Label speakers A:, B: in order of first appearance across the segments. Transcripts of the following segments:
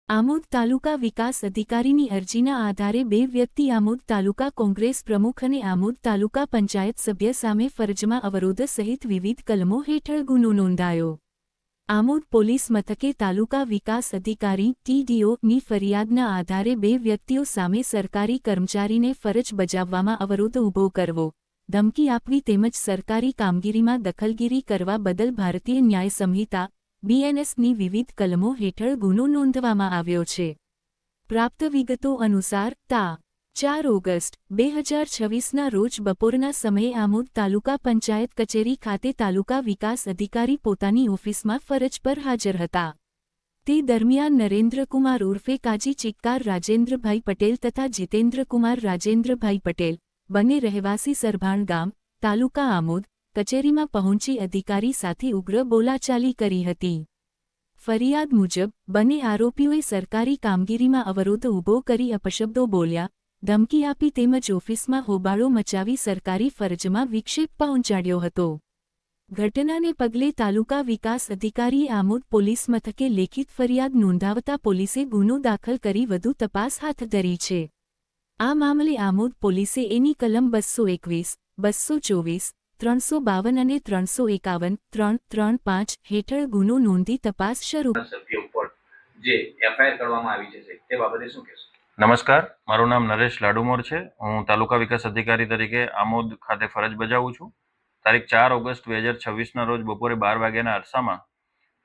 A: આમોદ તાલુકા વિકાસ અધિકારીની અરજીના આધારે બે વ્યક્તિ આમોદ તાલુકા કોંગ્રેસ પ્રમુખ અને આમોદ તાલુકા પંચાયત સભ્ય સામે ફરજમાં અવરોધ સહિત વિવિધ કલમો હેઠળ ગુનો નોંધાયો. આમોદ પોલીસ મથકે તાલુકા વિકાસ અધિકારી TDO ની ફરિયાદના આધારે બે વ્યક્તિઓ સામે સરકારી કર્મચારીને ફરજ બજાવવામાં અવરોધ ઊભો કરવો, ધમકી આપવી તેમજ સરકારી કામગીરીમાં દખલગીરી કરવા બદલ ભારતીય ન્યાય સંહિતા BNS ની વિવિધ કલમો હેઠળ ગુનો નોંધવામાં આવ્યો છે. પ્રાપ્ત વિગતો અનુસાર તા. 4 ઓગસ્ટ 2026ના રોજ બપોરના સમયે આમોદ તાલુકા પંચાયત કચેરી ખાતે તાલુકા વિકાસ અધિકારી પોતાની ઓફિસમાં ફરજ પર હાજર હતા. તે દરમિયાન નરેન્દ્રકુમાર ઉર્ફે કાજી ચિક્કાર રાજેન્દ્રભાઈ પટેલ તથા જીતેન્દ્રકુમાર રાજેન્દ્રભાઈ પટેલ, બંને રહેવાસી સરભાણ ગામ, તાલુકા આમોદ, કચેરીમાં પહોંચી અધિકારી સાથે ઉગ્ર બોલાચાલી કરી હતી. ફરિયાદ મુજબ બંને આરોપીઓએ સરકારી કામગીરીમાં અવરોધ ઊભો કરી અપશબ્દો બોલ્યા, ધમકી આપી તેમજ ઓફિસમાં હોબાળો મચાવી સરકારી ફરજમાં વિક્ષેપ પહોંચાડ્યો હતો. ઘટનાને પગલે તાલુકા વિકાસ અધિકારીએ આમોદ પોલીસ મથકે લેખિત ફરિયાદ નોંધાવતા પોલીસે ગુનો દાખલ કરી વધુ તપાસ હાથ ધરી છે. આ મામલે આમોદ પોલીસે એની કલમ 221, 224, 352 અને 351, 335 હેઠળ ગુનો નોંધી તપાસ શરૂ
B: સભ્ય ઉપર જે એફઆઈઆર કરવામાં આવી છે તે બાબતે શું કહેશો?
C: નમસ્કાર, મારું નામ નરેશ લાડુમોર છે. હું તાલુકા વિકાસ અધિકારી તરીકે આમોદ ખાતે ફરજ બજાવું છું. તારીખ 4 ઓગસ્ટ 2026ના રોજ બપોરે 12 વાગ્યાના અરસામાં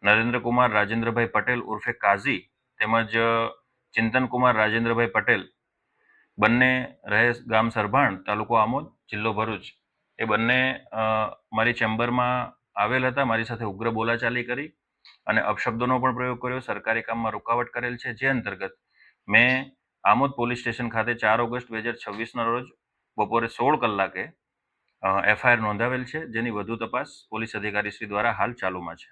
C: નરેન્દ્રકુમાર રાજેન્દ્રભાઈ પટેલ ઉર્ફે કાઝી તેમજ ચિંતનકુમાર રાજેન્દ્રભાઈ પટેલ, બંને રહે ગામ સરભાણ, તાલુકો આમોદ, જિલ્લો ભરૂચ, એ બંને મારી ચેમ્બરમાં આવેલ હતા. મારી સાથે ઉગ્ર બોલાચાલી કરી અને અપશબ્દોનો પણ પ્રયોગ કર્યો, સરકારી કામમાં રૂકાવટ કરેલ છે. જે અંતર્ગત મેં આમોદ પોલીસ સ્ટેશન ખાતે 4 ઓગસ્ટ 2026ના રોજ બપોરે 16 કલાકે એફઆઈઆર નોંધાવેલ છે, જેની વધુ તપાસ પોલીસ અધિકારી શ્રી દ્વારા હાલ ચાલુમાં છે.